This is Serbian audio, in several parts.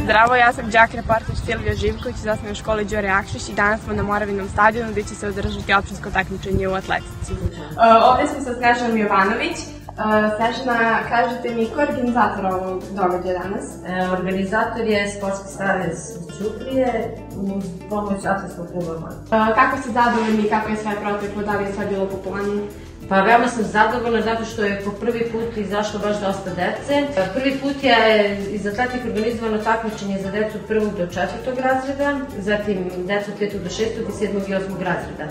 Zdravo, ja sam đak reporter Silvija Živković iz osnovne škole Đure Jakšić i danas smo na Moravinom stadionu gdje će se održati opštinsko takmičenje u atletici. Ovdje smo sa Snežanom Jovanović. Snežana, kažete mi, ko je organizator ovog događaja danas? Organizator je Sportski savez Ćuprije uz pomoć Atletskog kluba. Kako ste zadovoljni i kako je sve proteklo, da li je sve bilo po planu? Pa veoma sam zadovoljna zato što je po prvi put izašlo baš dosta dece. Prvi put je iz atletike organizovano takmičenje za decu od 1. do 4. razreda, zatim decu od 5. do 6. i 7. i 8. razreda,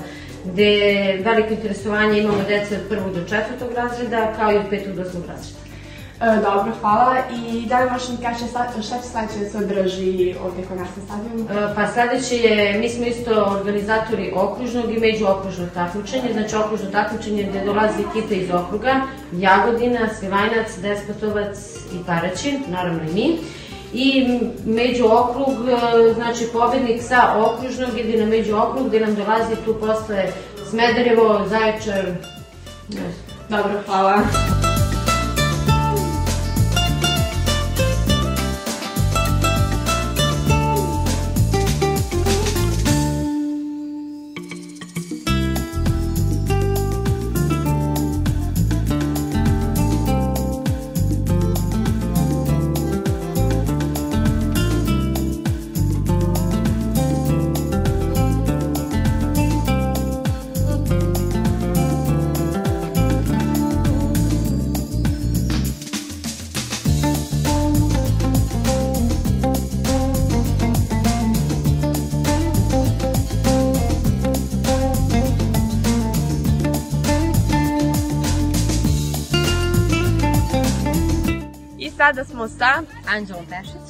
gde veliko interesovanje imamo dece od 1. do 4. razreda kao i od 5. do 8. razreda. Dobro, hvala. I da li možete mi kažete šta će sledeće da se održi ovdje kod nas na stadionu? Pa sledeće je, mi smo isto organizatori okružnog i međuokružnog takmičenja. Znači okružno takmičenje gde dolazi ekipe iz okruga, Jagodina, Svilajnac, Despotovac i Paraćin, naravno i mi. I međuokrug, znači pobednik sa okružnog ide na međuokrug gde nam dolazi tu posle Smederevo, Zaječar. Dobro, hvala. Sada smo sa Anđelom Pešić.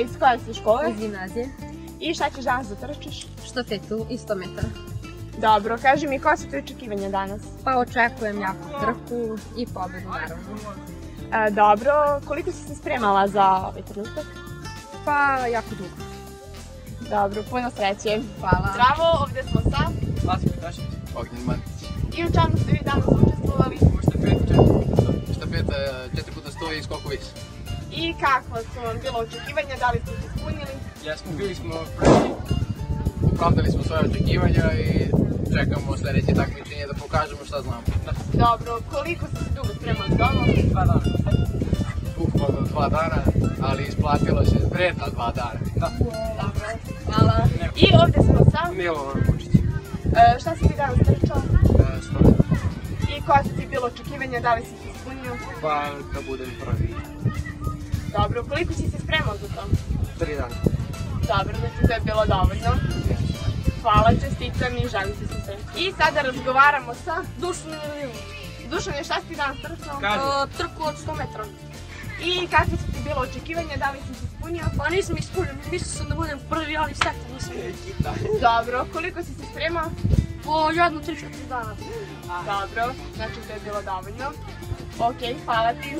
Iz koje si škole? Iz gimnazije. I šta ćeš danas da trčiš? Štafetu i 100 metara. Dobro, kaži mi, koja su te očekivanja danas? Pa očekujem jaku trku i pobedu, naravno. Dobro, koliko si se spremala za ovaj trenutak? Pa jako dugo. Dobro, puno sreće. Hvala. Zdravo, ovdje smo sa Vasilij Pešić, Ognjen Mantić. I u čemu ste vi danas učestvovali? Štafeta 4x100 i skok u vis. I kakva su vam bila očekivanja, da li ste se ispunili? Jesmo, bili smo prvi, opravdali smo svoje očekivanja i čekamo sljedeće takmičenje da pokažemo šta znamo. Dobro, koliko ste se dugo spremali za ovo? 2 dana. Bukvalno 2 dana, ali isplatilo se vredno 2 dana. Dobro, hvala. I ovdje smo sa Milo Vučić. Šta si ti danas trčao? 100 metara. I koja su ti bila očekivanja, da li si se ispunio? Pa da budem prvi. Dobro, koliko si se spremao za to? 3 dana. Dobro, znači to je bilo dovoljno. Hvala, čestitam i želim ti se. I sada razgovaramo sa Dušanom. Dušane, šta si ti danas trčao? Trku od 100 metara. I kakve su ti bilo očekivanja, da li si se ispunio? Pa nisam ispunio, mislio sam da budem prvi, ali sve to nisam. Dobro, koliko si se spremao? Po jedno 3-4 dana. Dobro, znači to je bilo dovoljno. Ok, hvala ti.